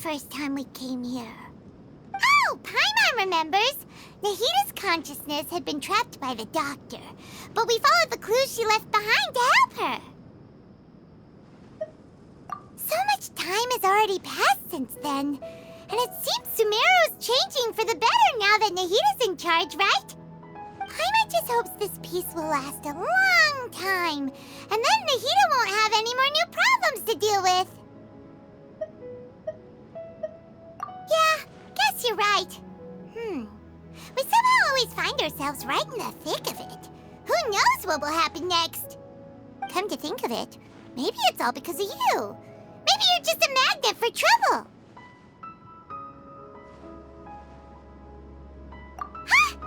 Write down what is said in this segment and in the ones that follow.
first time we came here. Oh, Paimon remembers! Nahita's consciousness had been trapped by the doctor, but we followed the clues she left behind to help her. So much time has already passed since then, and it seems Sumeru's changing for the better now that Nahita's in charge, right? Paimon just hopes this peace will last a long time, and then Nahita won't have any more new problems to deal with. Yeah, guess you're right. We somehow always find ourselves right in the thick of it. Who knows what will happen next? Come to think of it, maybe it's all because of you. Maybe you're just a magnet for trouble. Huh?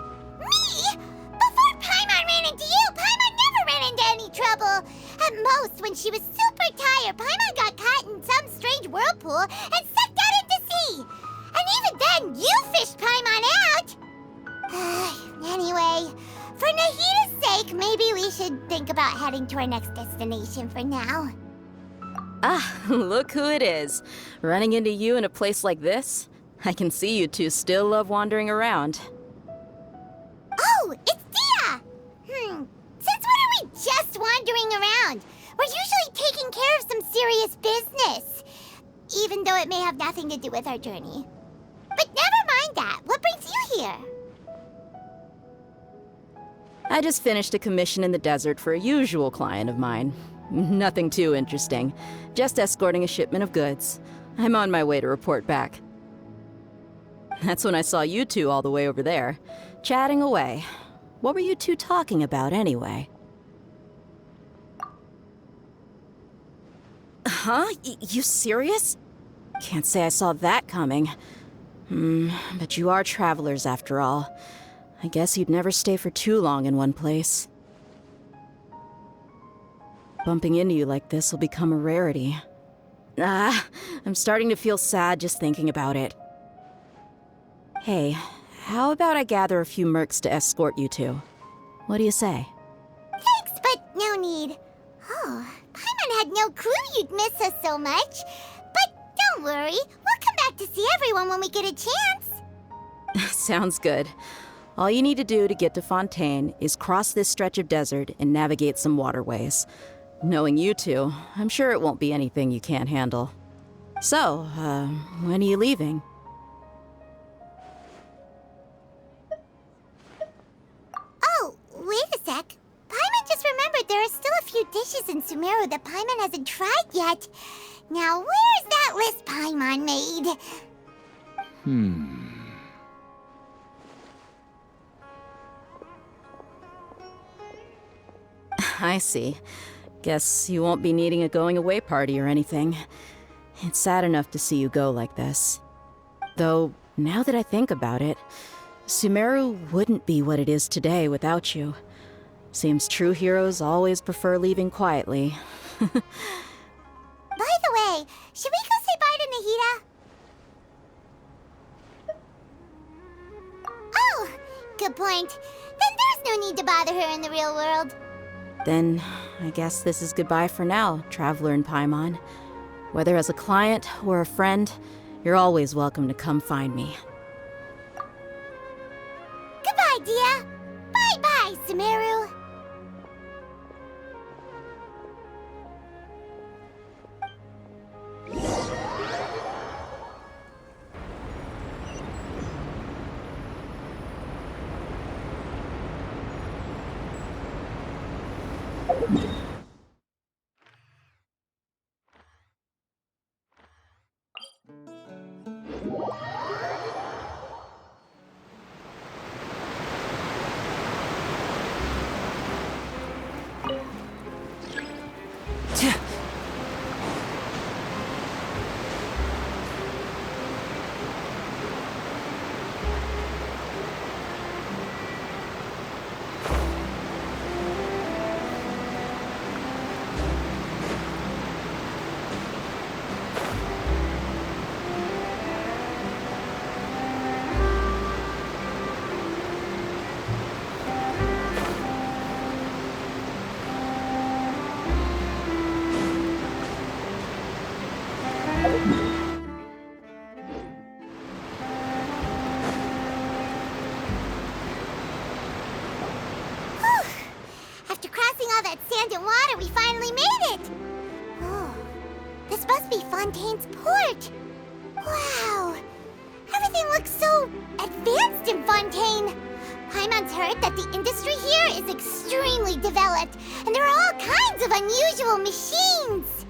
Me? Before Paimon ran into you, Paimon never ran into any trouble. At most, when she was super tired, Paimon got caught in some strange whirlpool and sucked out into sea. And even then, you fished Paimon out! Anyway, for Nahita's sake, maybe we should think about heading to our next destination for now. Ah, look who it is. Running into you in a place like this? I can see you two still love wandering around. Oh, it's Dia! Since when are we just wandering around? We're usually taking care of some serious business, even though it may have nothing to do with our journey. But never mind that. What brings you here? I just finished a commission in the desert for a usual client of mine. Nothing too interesting. Just escorting a shipment of goods. I'm on my way to report back. That's when I saw you two all the way over there, chatting away. What were you two talking about anyway? Huh? You serious? Can't say I saw that coming. But you are travelers after all. I guess you'd never stay for too long in one place. Bumping into you like this will become a rarity. I'm starting to feel sad just thinking about it. Hey, how about I gather a few mercs to escort you two? What do you say? Thanks, but no need. Oh, Paimon had no clue you'd miss us so much. But don't worry, we'll come back to see everyone when we get a chance. Sounds good. All you need to do to get to Fontaine is cross this stretch of desert and navigate some waterways. Knowing you two, I'm sure it won't be anything you can't handle. So, when are you leaving? Oh, wait a sec. Paimon just remembered there are still a few dishes in Sumeru that Paimon hasn't tried yet. Now, where's that list Paimon made? I see. Guess you won't be needing a going-away party or anything. It's sad enough to see you go like this. Though, now that I think about it, Sumeru wouldn't be what it is today without you. Seems true heroes always prefer leaving quietly. By the way, should we go say bye to Nahita? Oh, good point. Then there's no need to bother her in the real world. Then, I guess this is goodbye for now, Traveler in Paimon. Whether as a client or a friend, you're always welcome to come find me. Goodbye, Dia. Bye-bye, Sumeru. all that sand and water, we finally made it! Oh, this must be Fontaine's port. Wow, everything looks so advanced in Fontaine. Paimon's heard that the industry here is extremely developed, and there are all kinds of unusual machines.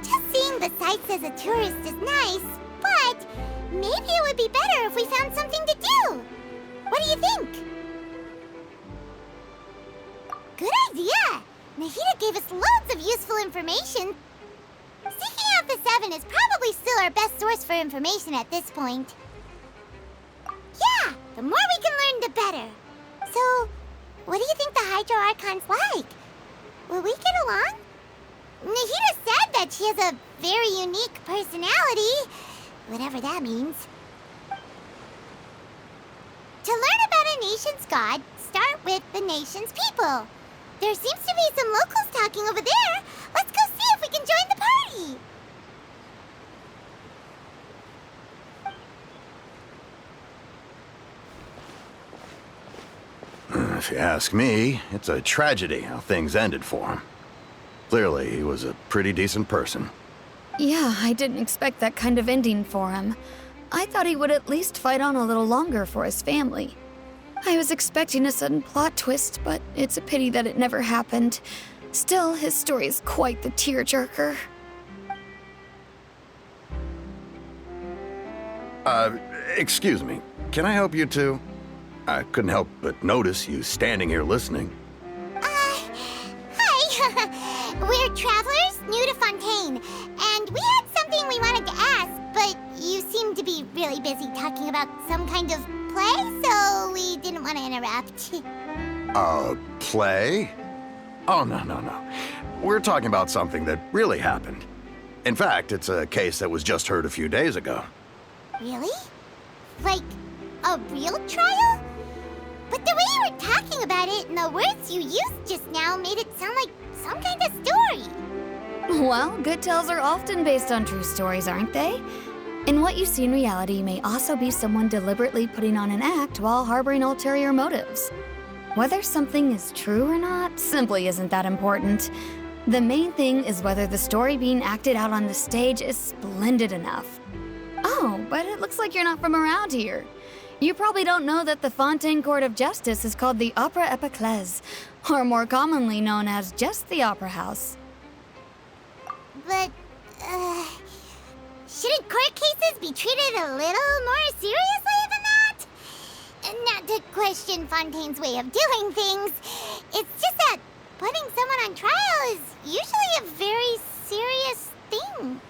Just seeing the sights as a tourist is nice, but maybe it would be better if we found something to do. What do you think? Good idea! Nahida gave us loads of useful information. Seeking out the Seven is probably still our best source for information at this point. Yeah, the more we can learn, the better. So, what do you think the Hydro Archon's like? Will we get along? Nahida said that she has a very unique personality, whatever that means. To learn about a nation's god, start with the nation's people. There seems to be some locals talking over there. Let's go see if we can join the party. If you ask me, it's a tragedy how things ended for him. Clearly, he was a pretty decent person. Yeah, I didn't expect that kind of ending for him. I thought he would at least fight on a little longer for his family. I was expecting a sudden plot twist, but it's a pity that it never happened. Still, his story is quite the tearjerker. Excuse me. Can I help you too? I couldn't help but notice you standing here listening. Hi. We're travelers new to Fontaine, and we had something we wanted to ask, but you seemed to be really busy talking about some kind of play, so we didn't want to interrupt. Play? Oh, no. We're talking about something that really happened. In fact, it's a case that was just heard a few days ago. Really? Like, a real trial? But the way you were talking about it and the words you used just now made it sound like some kind of story. Well, good tales are often based on true stories, aren't they? And what you see in reality may also be someone deliberately putting on an act while harboring ulterior motives. Whether something is true or not simply isn't that important. The main thing is whether the story being acted out on the stage is splendid enough. Oh, but it looks like you're not from around here. You probably don't know that the Fontaine Court of Justice is called the Opera Epiclese, or more commonly known as just the Opera House. But, shouldn't court cases be treated a little more seriously than that? Not to question Fontaine's way of doing things. It's just that putting someone on trial is usually a very serious thing.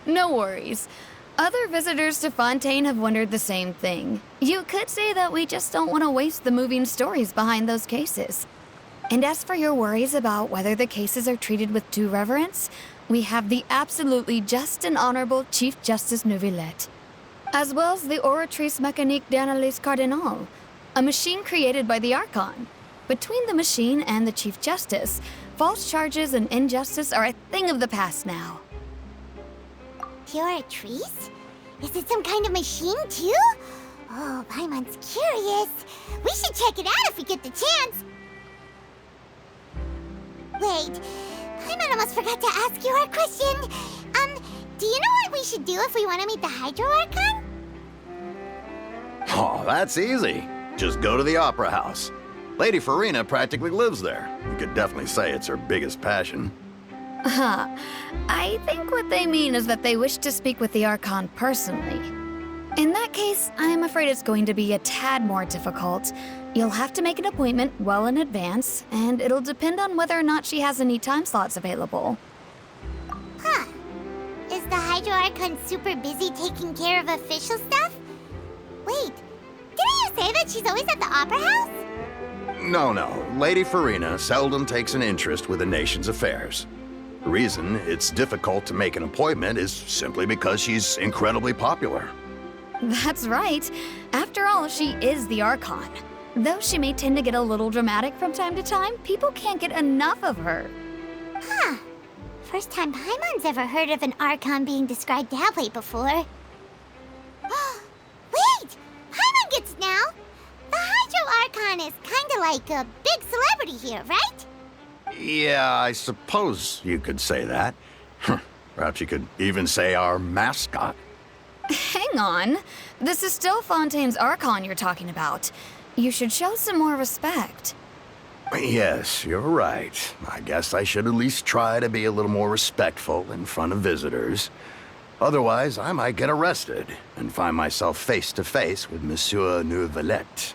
No worries. Other visitors to Fontaine have wondered the same thing. You could say that we just don't want to waste the moving stories behind those cases. And as for your worries about whether the cases are treated with due reverence, we have the absolutely just and honorable Chief Justice Neuvillette, as well as the Oratrice Mécanique d'Analyse Cardinal, a machine created by the Archon. Between the machine and the Chief Justice, false charges and injustice are a thing of the past now. Oratrice? Is it some kind of machine, too? Oh, Paimon's curious. We should check it out if we get the chance. Wait, Paimon almost forgot to ask you our question. Do you know what we should do if we want to meet the Hydro Archon? Oh, that's easy. Just go to the Opera House. Lady Farina practically lives there. You could definitely say it's her biggest passion. I think what they mean is that they wish to speak with the Archon personally. In that case, I am afraid it's going to be a tad more difficult. You'll have to make an appointment well in advance, and it'll depend on whether or not she has any time slots available. Huh. Is the Hydro Archon super busy taking care of official stuff? Wait, didn't you say that she's always at the Opera House? No. Lady Farina seldom takes an interest with the nation's affairs. The reason it's difficult to make an appointment is simply because she's incredibly popular. That's right. After all, she is the Archon. Though she may tend to get a little dramatic from time to time, people can't get enough of her. Huh. First time Paimon's ever heard of an Archon being described that way before. Wait! Paimon gets it now! The Hydro Archon is kinda like a big celebrity here, right? Yeah, I suppose you could say that. Perhaps you could even say our mascot. Hang on. This is still Fontaine's Archon you're talking about. You should show some more respect. Yes, you're right. I guess I should at least try to be a little more respectful in front of visitors. Otherwise, I might get arrested and find myself face to face with Monsieur Neuvillette.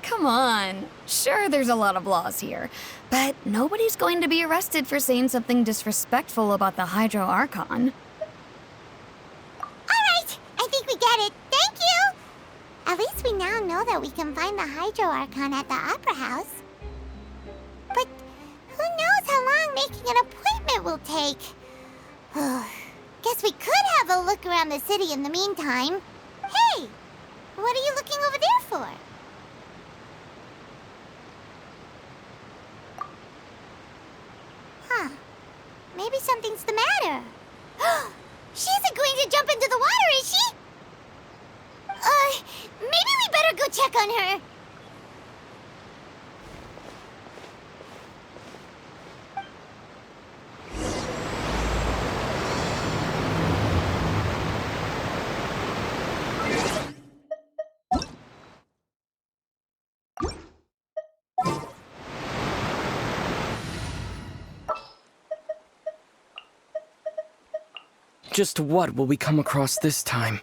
Come on. Sure, there's a lot of laws here, but nobody's going to be arrested for saying something disrespectful about the Hydro Archon. Alright, I think we get it. Thank you! At least we now know that we can find the Hydro Archon at the Opera House. But who knows how long making an appointment will take? Guess we could have a look around the city in the meantime. Hey! What are you looking over there for? Huh. Maybe something's the matter. She isn't going to jump into the water, is she? Maybe we better go check on her. Just what will we come across this time?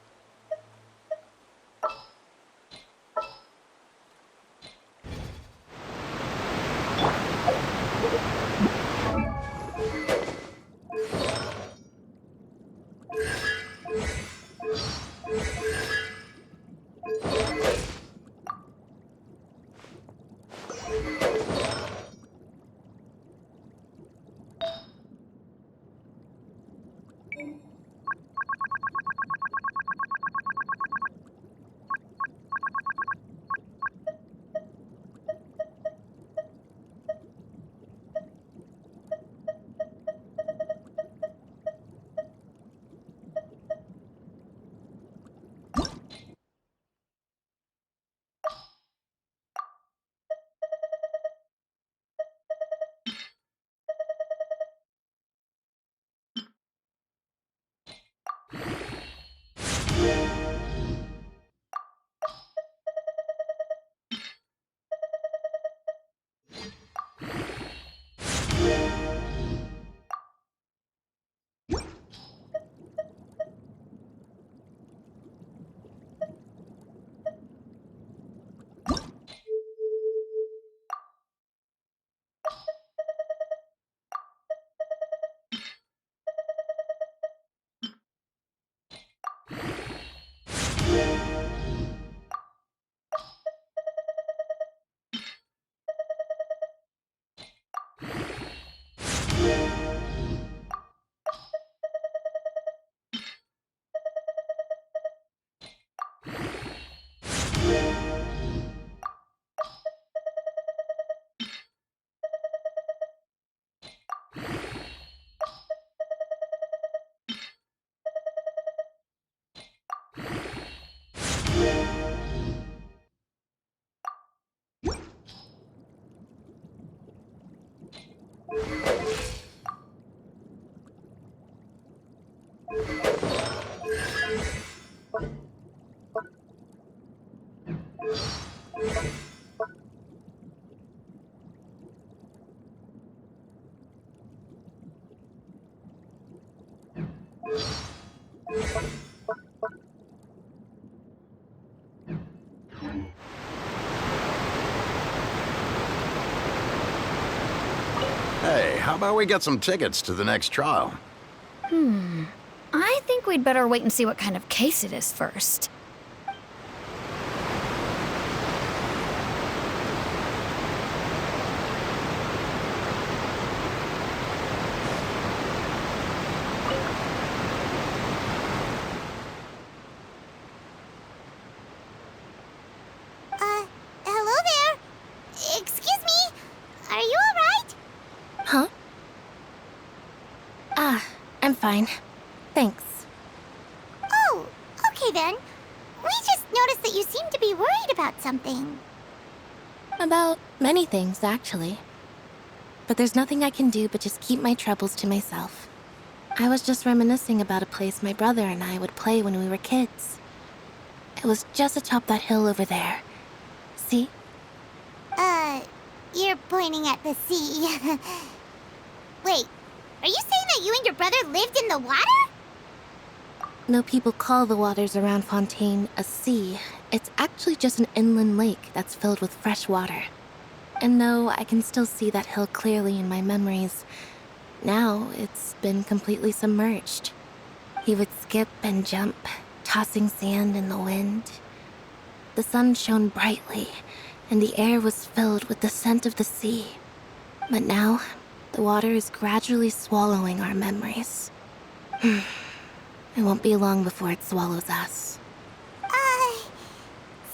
Hey, how about we get some tickets to the next trial? I think we'd better wait and see what kind of case it is first. Hello there? Excuse me? Are you alright? Huh? I'm fine. Thanks. Oh, okay then. We just noticed that you seem to be worried about something. About many things, actually. But there's nothing I can do but just keep my troubles to myself. I was just reminiscing about a place my brother and I would play when we were kids. It was just atop that hill over there. See? You're pointing at the sea. Wait, are you saying that you and your brother lived in the water? Though people call the waters around Fontaine a sea, it's actually just an inland lake that's filled with fresh water. And though I can still see that hill clearly in my memories, now it's been completely submerged. He would skip and jump, tossing sand in the wind. The sun shone brightly, and the air was filled with the scent of the sea. But now, the water is gradually swallowing our memories. It won't be long before it swallows us.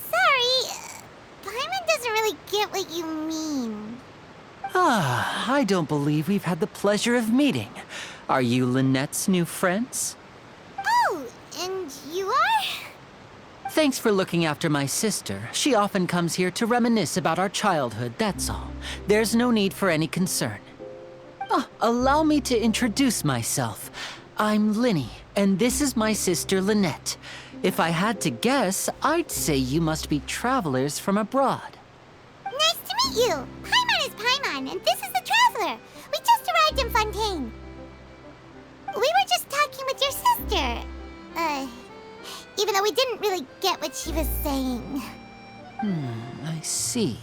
Sorry. Paimon doesn't really get what you mean. Ah, I don't believe we've had the pleasure of meeting. Are you Lynette's new friends? Oh, and you are? Thanks for looking after my sister. She often comes here to reminisce about our childhood, that's all. There's no need for any concern. Allow me to introduce myself. I'm Linny, and this is my sister Lynette. If I had to guess, I'd say you must be travelers from abroad. Nice to meet you. Paimon is Paimon, and this is the Traveler. We just arrived in Fontaine. We were just talking with your sister. Even though we didn't really get what she was saying. I see.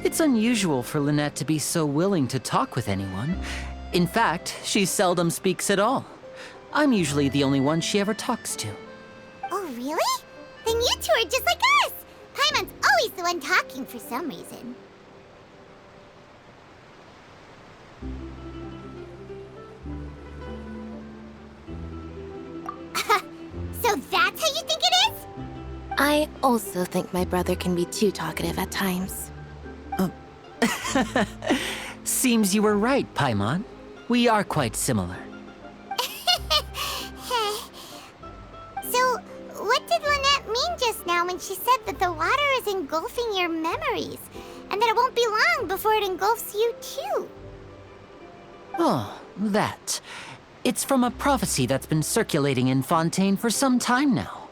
It's unusual for Lynette to be so willing to talk with anyone. In fact, she seldom speaks at all. I'm usually the only one she ever talks to. Oh, really? Then you two are just like us. Paimon's always the one talking for some reason. So that's how you think it is? I also think my brother can be too talkative at times. Seems you were right, Paimon. We are quite similar. So, what did Lynette mean just now when she said that the water is engulfing your memories, and that it won't be long before it engulfs you too? Oh, that. It's from a prophecy that's been circulating in Fontaine for some time now.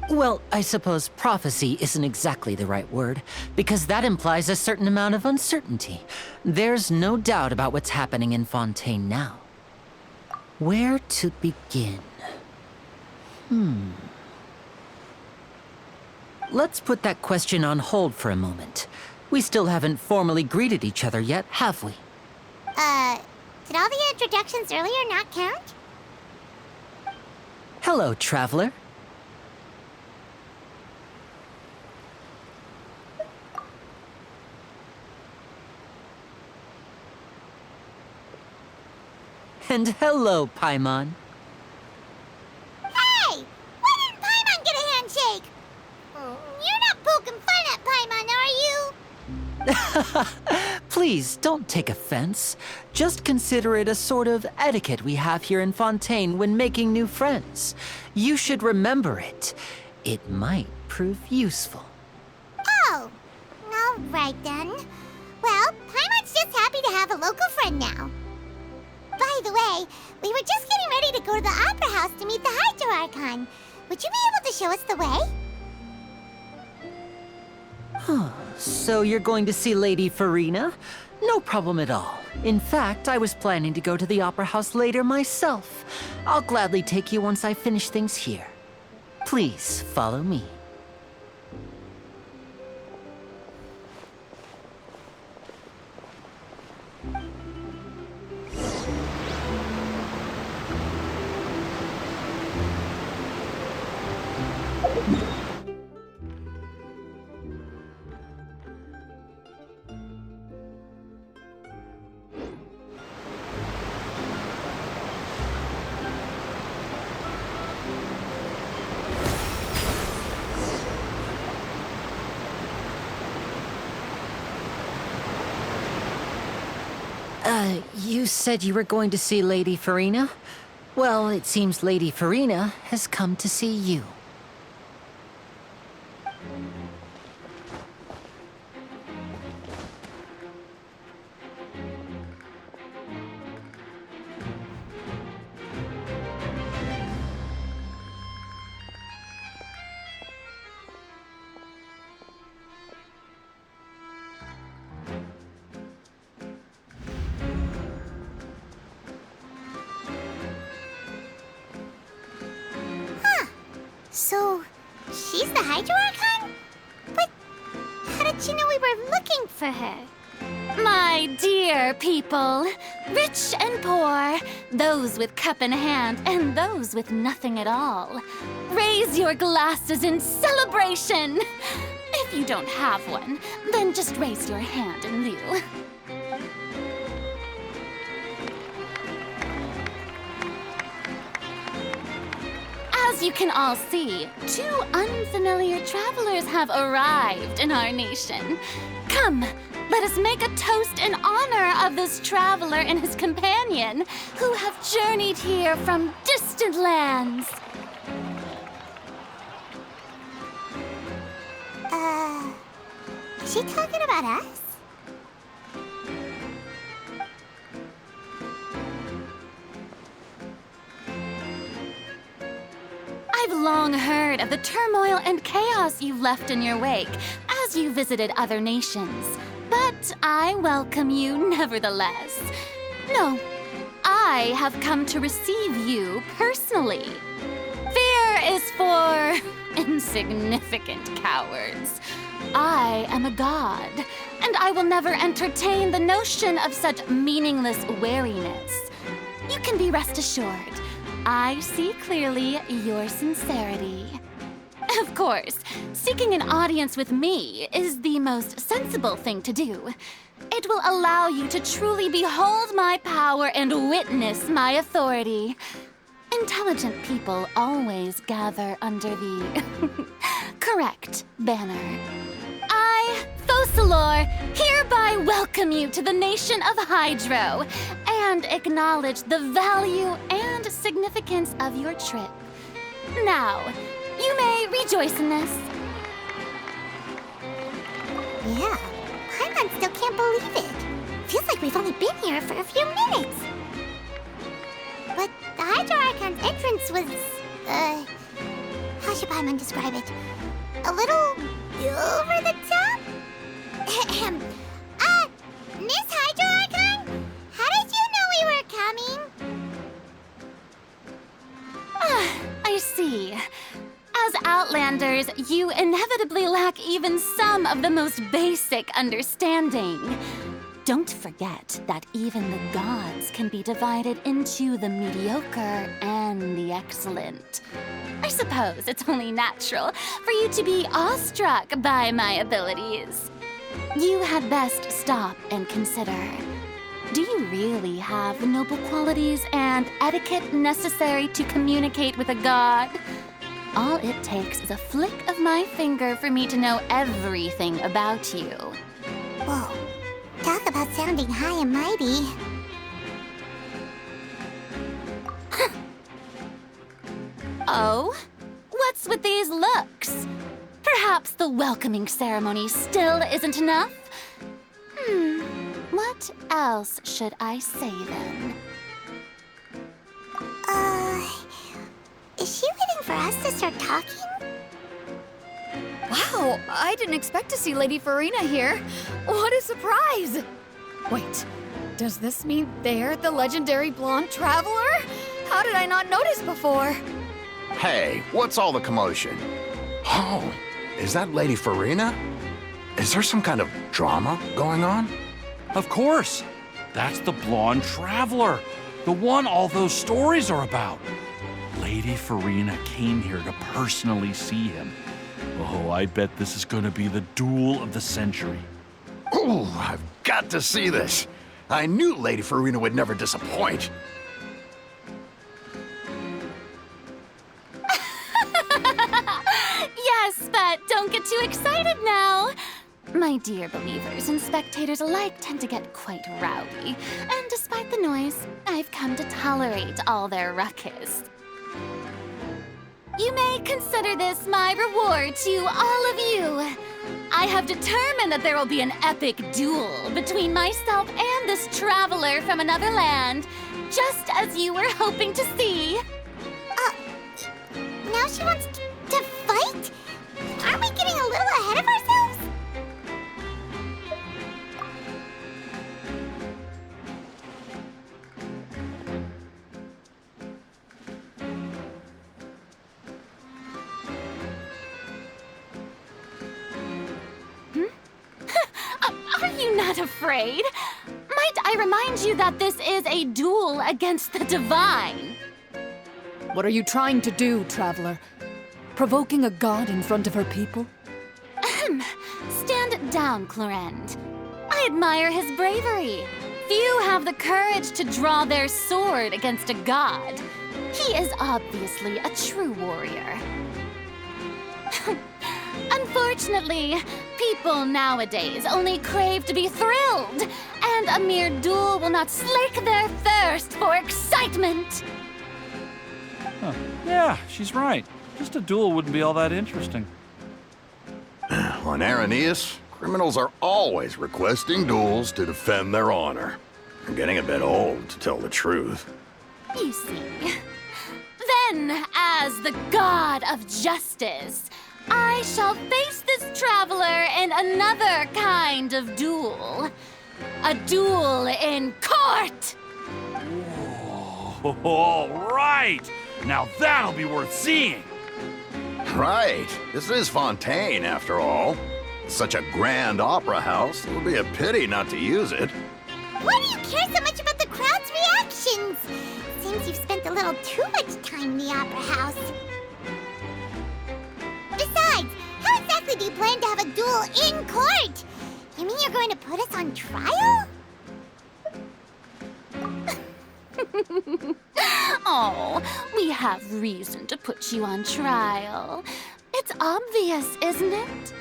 Well, I suppose prophecy isn't exactly the right word, because that implies a certain amount of uncertainty. There's no doubt about what's happening in Fontaine now. Where to begin? Let's put that question on hold for a moment. We still haven't formally greeted each other yet, have we? Did all the introductions earlier not count? Hello, Traveler. And hello, Paimon. Hey! Why didn't Paimon get a handshake? You're not poking fun at Paimon, are you? Please, don't take offense. Just consider it a sort of etiquette we have here in Fontaine when making new friends. You should remember it. It might prove useful. Oh, all right then. Well, Paimon's just happy to have a local friend now. By the way, we were just getting ready to go to the Opera House to meet the Hydro Archon. Would you be able to show us the way? So you're going to see Lady Farina? No problem at all. In fact, I was planning to go to the Opera House later myself. I'll gladly take you once I finish things here. Please, follow me. You said you were going to see Lady Farina? Well, it seems Lady Farina has come to see you. So, she's the Hydro Archon? But how did she know we were looking for her? My dear people, rich and poor, those with cup in hand and those with nothing at all, raise your glasses in celebration! If you don't have one, then just raise your hand in lieu. As you can all see, 2 unfamiliar travelers have arrived in our nation. Come, let us make a toast in honor of this traveler and his companion who have journeyed here from distant lands. Is she talking about us? I've long heard of the turmoil and chaos you've left in your wake as you visited other nations. But I welcome you nevertheless. No, I have come to receive you personally. Fear is for insignificant cowards. I am a god, and I will never entertain the notion of such meaningless wariness. You can be rest assured, I see clearly your sincerity. Of course, seeking an audience with me is the most sensible thing to do. It will allow you to truly behold my power and witness my authority. Intelligent people always gather under the correct banner. I, Focalor, hereby welcome you to the nation of Hydro and acknowledge the value and significance of your trip. Now, you may rejoice in this. Yeah, Paimon still can't believe it. Feels like we've only been here for a few minutes. But the Hydro Archon's entrance was, how should Paimon describe it? A little over the top? Miss Hydro Archon? How did you know we were coming? I see. As Outlanders, you inevitably lack even some of the most basic understanding. Don't forget that even the gods can be divided into the mediocre and the excellent. I suppose it's only natural for you to be awestruck by my abilities. You had best stop and consider. Do you really have the noble qualities and etiquette necessary to communicate with a god? All it takes is a flick of my finger for me to know everything about you. Whoa, talk about sounding high and mighty. Oh? What's with these looks? Perhaps the welcoming ceremony still isn't enough? What else should I say then? Is she waiting for us to start talking? Wow, I didn't expect to see Lady Farina here. What a surprise! Wait, does this mean they're the legendary blonde traveler? How did I not notice before? Hey, what's all the commotion? Oh, is that Lady Farina? Is there some kind of drama going on? Of course. That's the blonde traveler. The one all those stories are about. Lady Farina came here to personally see him. Oh, I bet this is going to be the duel of the century. Ooh, I've got to see this. I knew Lady Farina would never disappoint. Yes, but don't get too excited now. My dear believers and spectators alike tend to get quite rowdy, and despite the noise, I've come to tolerate all their ruckus. You may consider this my reward to all of you. I have determined that there will be an epic duel between myself and this traveler from another land, just as you were hoping to see. Now she wants to fight? Aren't we getting a little ahead of ourselves? afraid. Might I remind you that this is a duel against the divine? What are you trying to do, Traveler? Provoking a god in front of her people? Stand down, Clorend. I admire his bravery. Few have the courage to draw their sword against a god. He is obviously a true warrior. Unfortunately, people nowadays only crave to be thrilled, and a mere duel will not slake their thirst for excitement. Huh. Yeah, she's right. Just a duel wouldn't be all that interesting. On Araneus, criminals are always requesting duels to defend their honor. I'm getting a bit old, to tell the truth. You see. Then, as the god of justice, I shall face this traveler in another kind of duel. A duel in court! Oh, all right! Now that'll be worth seeing! Right. This is Fontaine, after all. Such a grand opera house, it would be a pity not to use it. Why do you care so much about the crowd's reactions? Seems you've spent a little too much time in the opera house. Besides, how exactly do you plan to have a duel in court? You mean you're going to put us on trial? Oh, we have reason to put you on trial. It's obvious, isn't it?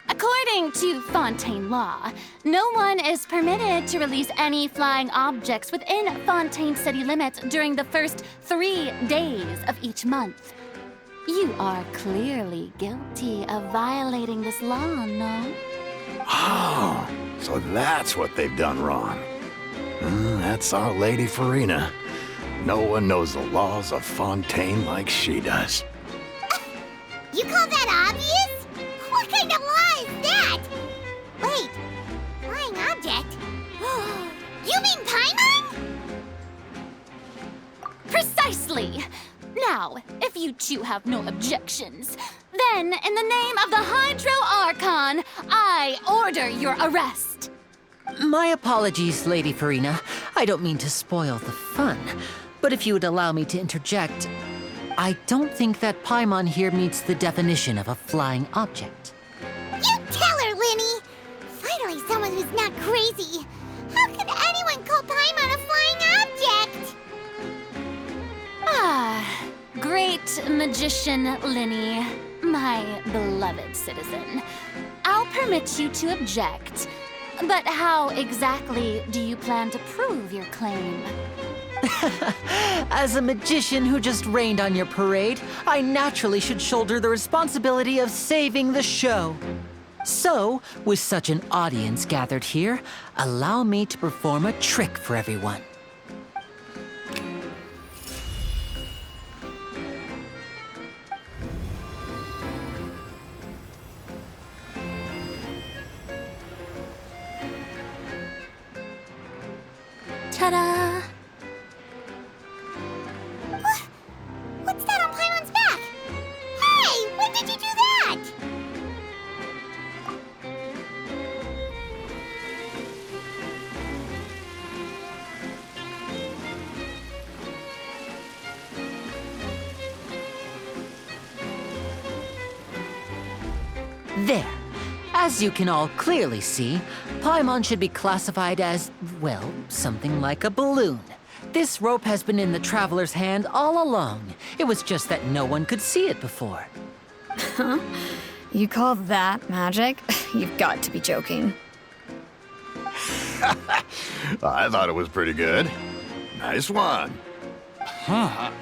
According to Fontaine law, no one is permitted to release any flying objects within Fontaine city limits during the first 3 days of each month. You are clearly guilty of violating this law, no? Oh, so that's what they've done wrong. That's our Lady Farina. No one knows the laws of Fontaine like she does. You call that obvious? What kind of law is that? Wait, flying object? You mean Paimon? Precisely! Now, if you two have no objections, then in the name of the Hydro Archon, I order your arrest. My apologies, Lady Farina. I don't mean to spoil the fun, but if you would allow me to interject, I don't think that Paimon here meets the definition of a flying object. You tell her, Linny! Finally someone who's not crazy. How could anyone call Paimon a flying object? Ah, great magician Linny, my beloved citizen. I'll permit you to object. But how exactly do you plan to prove your claim? As a magician who just rained on your parade, I naturally should shoulder the responsibility of saving the show. So, with such an audience gathered here, allow me to perform a trick for everyone. Ta-da! What's that on Paimon's back? Hey, when did you do that? There. As you can all clearly see, Paimon should be classified as, well, something like a balloon. This rope has been in the Traveler's hand all along. It was just that no one could see it before. Huh? You call that magic? You've got to be joking. I thought it was pretty good. Nice one. Huh.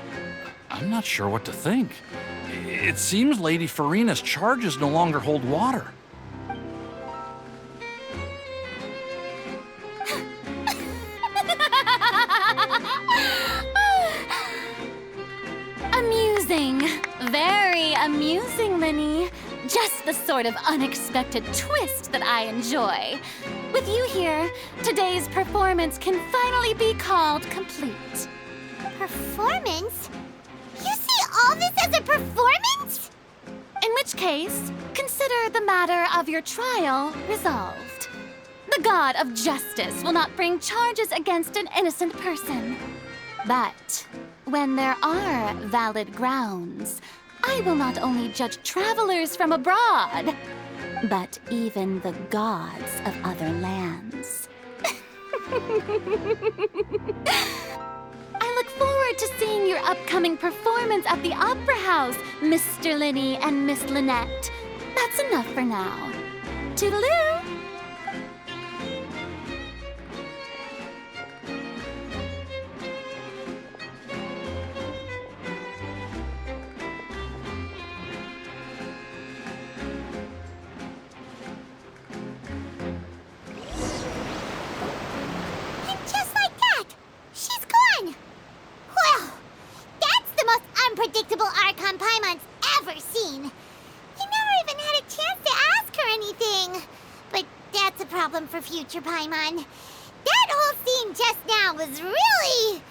I'm not sure what to think. It seems Lady Farina's charges no longer hold water. Amusing. Very amusing, Linny. Just the sort of unexpected twist that I enjoy. With you here, today's performance can finally be called complete. Performance? You see all this as a performance? In which case, consider the matter of your trial resolved. The The god of justice will not bring charges against an innocent person. But when there are valid grounds, I will not only judge travelers from abroad, but even the gods of other lands. I look forward to seeing your upcoming performance at the Opera House, Mr. Linny and Miss Lynette. That's enough for now. Toodaloo! Unpredictable Archon Paimon's ever seen. He never even had a chance to ask her anything. But that's a problem for future Paimon. That whole scene just now was really...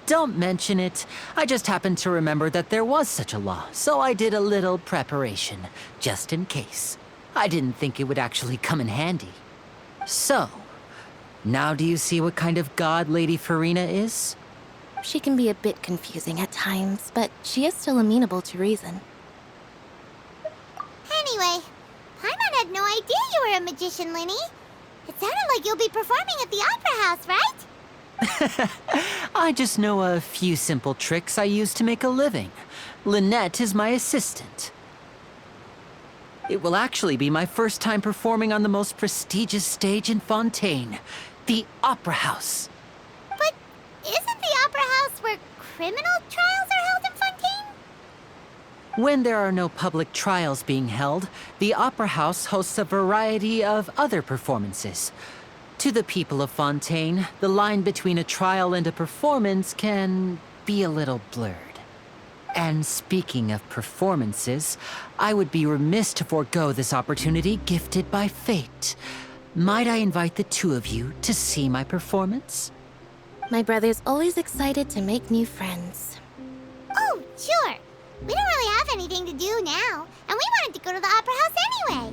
Don't mention it. I just happened to remember that there was such a law, so I did a little preparation, just in case. I didn't think it would actually come in handy. So, now do you see what kind of god Lady Farina is? She can be a bit confusing at times, but she is still amenable to reason. Anyway, Paimon had no idea you were a magician, Linny. It sounded like you'll be performing at the Opera House, right? I just know a few simple tricks I use to make a living. Lynette is my assistant. It will actually be my first time performing on the most prestigious stage in Fontaine, the Opera House. But isn't the Opera House where criminal trials are held in Fontaine? When there are no public trials being held, the Opera House hosts a variety of other performances. To the people of Fontaine, the line between a trial and a performance can be a little blurred. And speaking of performances, I would be remiss to forego this opportunity gifted by fate. Might I invite the two of you to see my performance? My brother's always excited to make new friends. Oh, sure. We don't really have anything to do now, and we wanted to go to the Opera House anyway.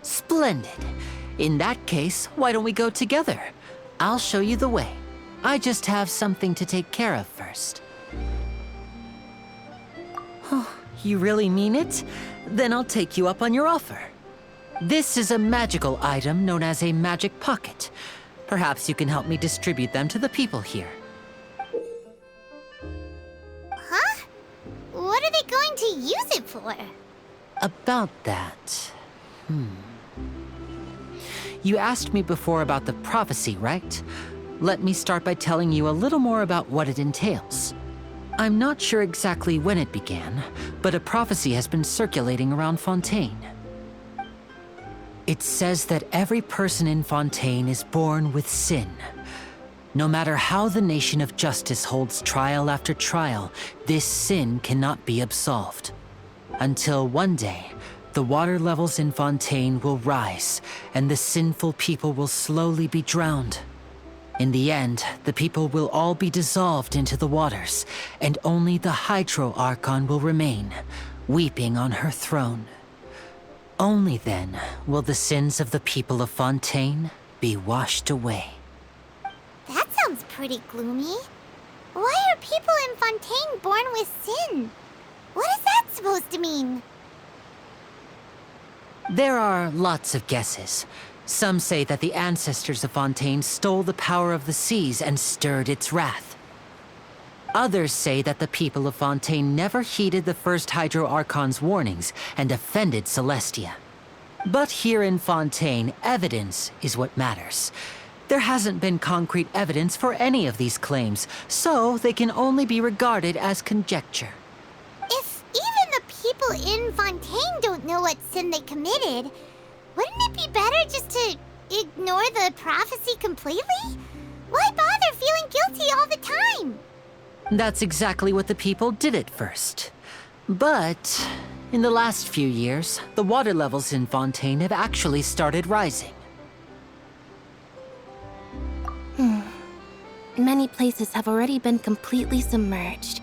Splendid. In that case, why don't we go together? I'll show you the way. I just have something to take care of first. Oh, you really mean it? Then I'll take you up on your offer. This is a magical item known as a magic pocket. Perhaps you can help me distribute them to the people here. Huh? What are they going to use it for? About that... You asked me before about the prophecy, right? Let me start by telling you a little more about what it entails. I'm not sure exactly when it began, but a prophecy has been circulating around Fontaine. It says that every person in Fontaine is born with sin. No matter how the nation of justice holds trial after trial, this sin cannot be absolved. Until one day, the water levels in Fontaine will rise, and the sinful people will slowly be drowned. In the end, the people will all be dissolved into the waters, and only the Hydro Archon will remain, weeping on her throne. Only then will the sins of the people of Fontaine be washed away. That sounds pretty gloomy. Why are people in Fontaine born with sin? What is that supposed to mean? There are lots of guesses. Some say that the ancestors of Fontaine stole the power of the seas and stirred its wrath. Others say that the people of Fontaine never heeded the first Hydro Archon's warnings and offended Celestia. But here in Fontaine, evidence is what matters. There hasn't been concrete evidence for any of these claims, so they can only be regarded as conjecture. If even the people in Fontaine don't know what sin they committed, wouldn't it be better just to ignore the prophecy completely? Why bother feeling guilty all the time? That's exactly what the people did at first. But in the last few years, the water levels in Fontaine have actually started rising. Many places have already been completely submerged,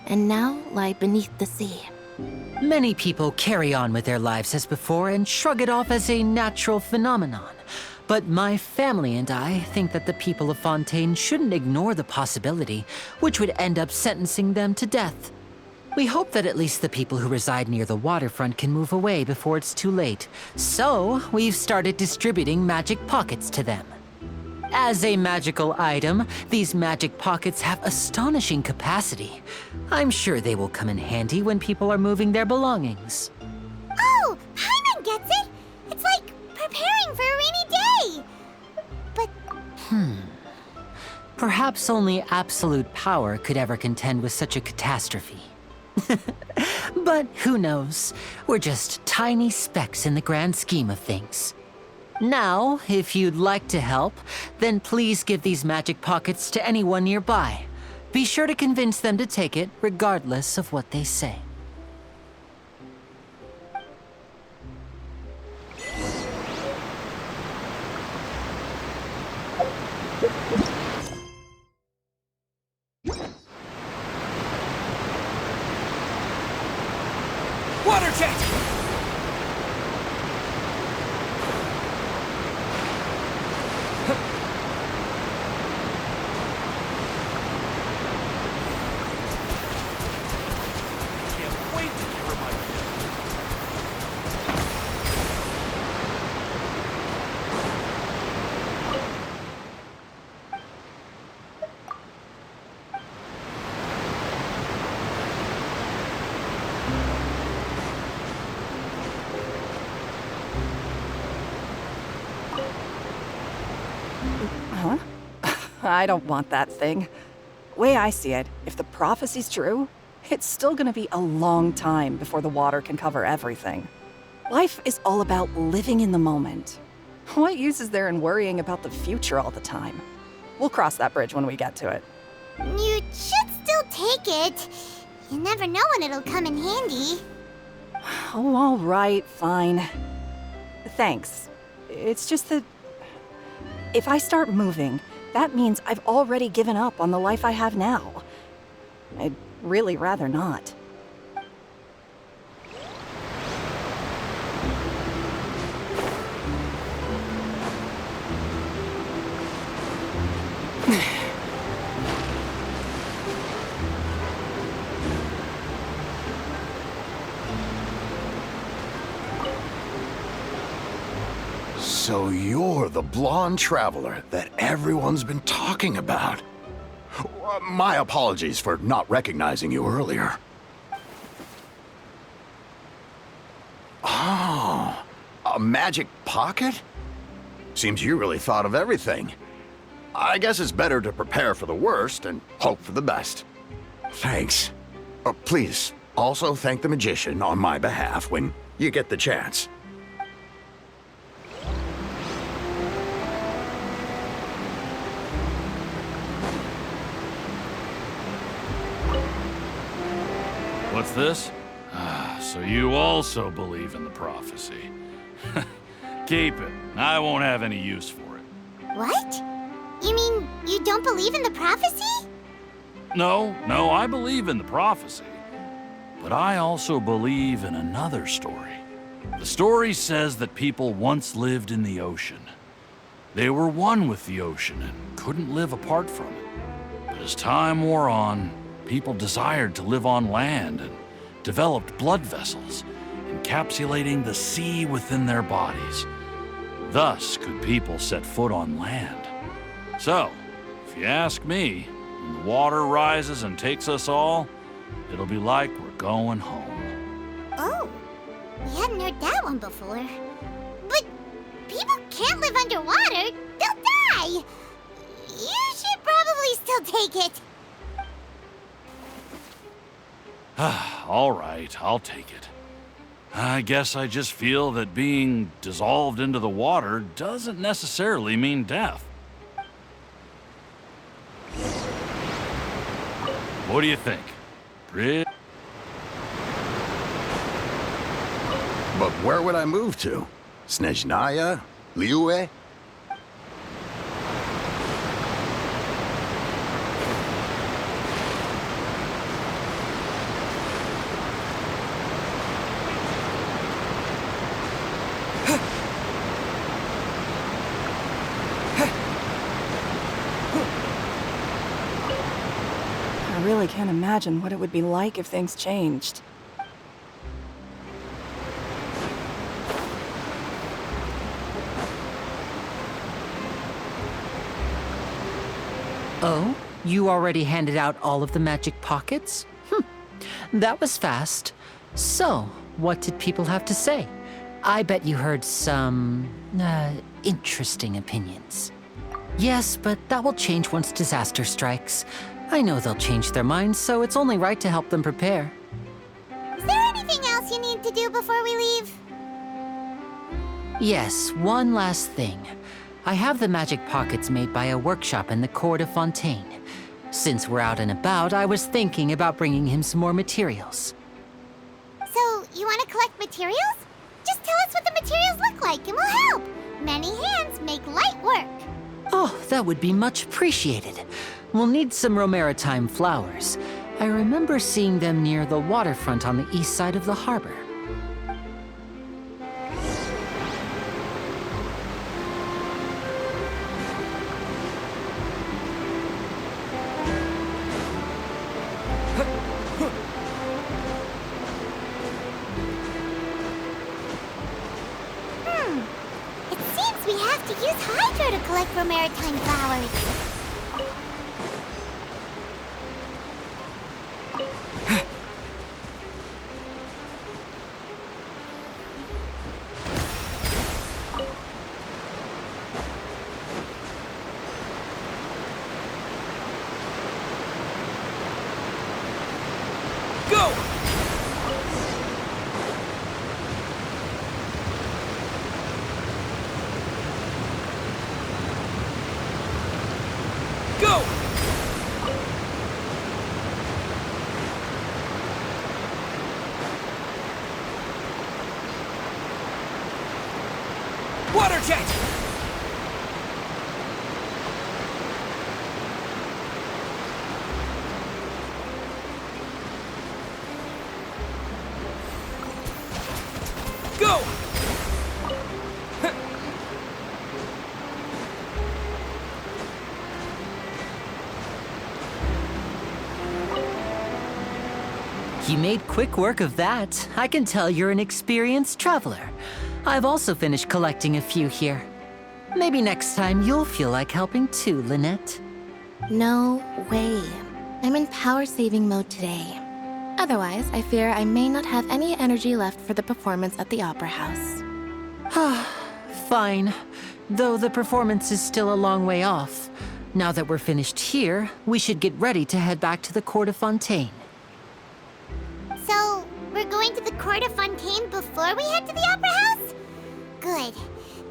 and now lie beneath the sea. Many people carry on with their lives as before and shrug it off as a natural phenomenon. But my family and I think that the people of Fontaine shouldn't ignore the possibility, which would end up sentencing them to death. We hope that at least the people who reside near the waterfront can move away before it's too late. So, we've started distributing magic pockets to them. As a magical item, these magic pockets have astonishing capacity. I'm sure they will come in handy when people are moving their belongings. Oh, Paimon gets it! It's like preparing for a rainy day! But... Perhaps only absolute power could ever contend with such a catastrophe. But who knows? We're just tiny specks in the grand scheme of things. Now, if you'd like to help, then please give these magic pockets to anyone nearby. Be sure to convince them to take it, regardless of what they say. Water jet! Can't wait to give her my Huh? I don't want that thing. Way I see it, if the prophecy's true, it's still gonna be a long time before the water can cover everything. Life is all about living in the moment. What use is there in worrying about the future all the time? We'll cross that bridge when we get to it. You should still take it. You never know when it'll come in handy. Oh, all right, fine. Thanks. It's just that if I start moving, that means I've already given up on the life I have now. I'd really rather not. So you're the blonde traveler that everyone's been talking about. My apologies for not recognizing you earlier. Oh, a magic pocket? Seems you really thought of everything. I guess it's better to prepare for the worst and hope for the best. Thanks. Please, also thank the magician on my behalf when you get the chance. What's this? So you also believe in the prophecy. Keep it. I won't have any use for it. What? You mean you don't believe in the prophecy? No, I believe in the prophecy. But I also believe in another story. The story says that people once lived in the ocean. They were one with the ocean and couldn't live apart from it. But as time wore on, people desired to live on land and developed blood vessels, encapsulating the sea within their bodies. Thus could people set foot on land. So, if you ask me, when the water rises and takes us all, it'll be like we're going home. Oh, we hadn't heard that one before. But people can't live underwater. They'll die. You should probably still take it. All right, I'll take it. I guess I just feel that being dissolved into the water doesn't necessarily mean death. What do you think? But where would I move to? Snezhnaya? Liyue? really can't imagine what it would be like if things changed. Oh? You already handed out all of the magic pockets? That was fast. So, what did people have to say? I bet you heard some, interesting opinions. Yes, but that will change once disaster strikes. I know they'll change their minds, so it's only right to help them prepare. Is there anything else you need to do before we leave? Yes, one last thing. I have the magic pockets made by a workshop in the court of Fontaine. Since we're out and about, I was thinking about bringing him some more materials. So, you want to collect materials? Just tell us what the materials look like and we'll help. Many hands make light work. Oh, that would be much appreciated. We'll need some romaritime flowers. I remember seeing them near the waterfront on the east side of the harbor. It seems we have to use Hydro to collect romaritime flowers. Water jet! Go! You made quick work of that. I can tell you're an experienced traveler. I've also finished collecting a few here. Maybe next time you'll feel like helping too, Lynette. No way. I'm in power-saving mode today. Otherwise, I fear I may not have any energy left for the performance at the Opera House. Fine. Though the performance is still a long way off. Now that we're finished here, we should get ready to head back to the Court of Fontaine. So, we're going to the Court of Fontaine before we head to the Opera House? Good.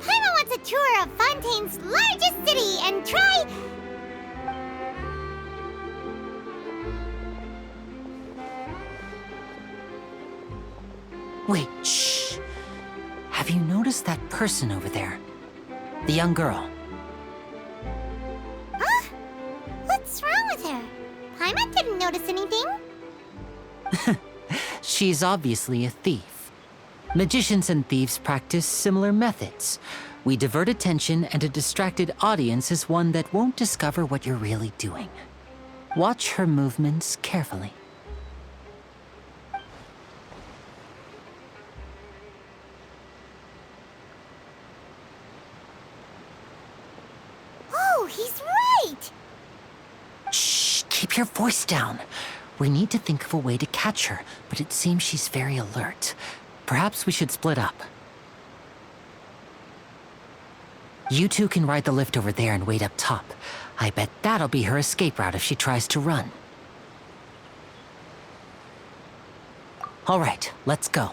Paimon wants a tour of Fontaine's largest city and try... Wait, shh. Have you noticed that person over there? The young girl. Huh? What's wrong with her? Paimon didn't notice anything. She's obviously a thief. Magicians and thieves practice similar methods. We divert attention, and a distracted audience is one that won't discover what you're really doing. Watch her movements carefully. Oh, he's right! Shh, keep your voice down. We need to think of a way to catch her, but it seems she's very alert. Perhaps we should split up. You two can ride the lift over there and wait up top. I bet that'll be her escape route if she tries to run. All right, let's go.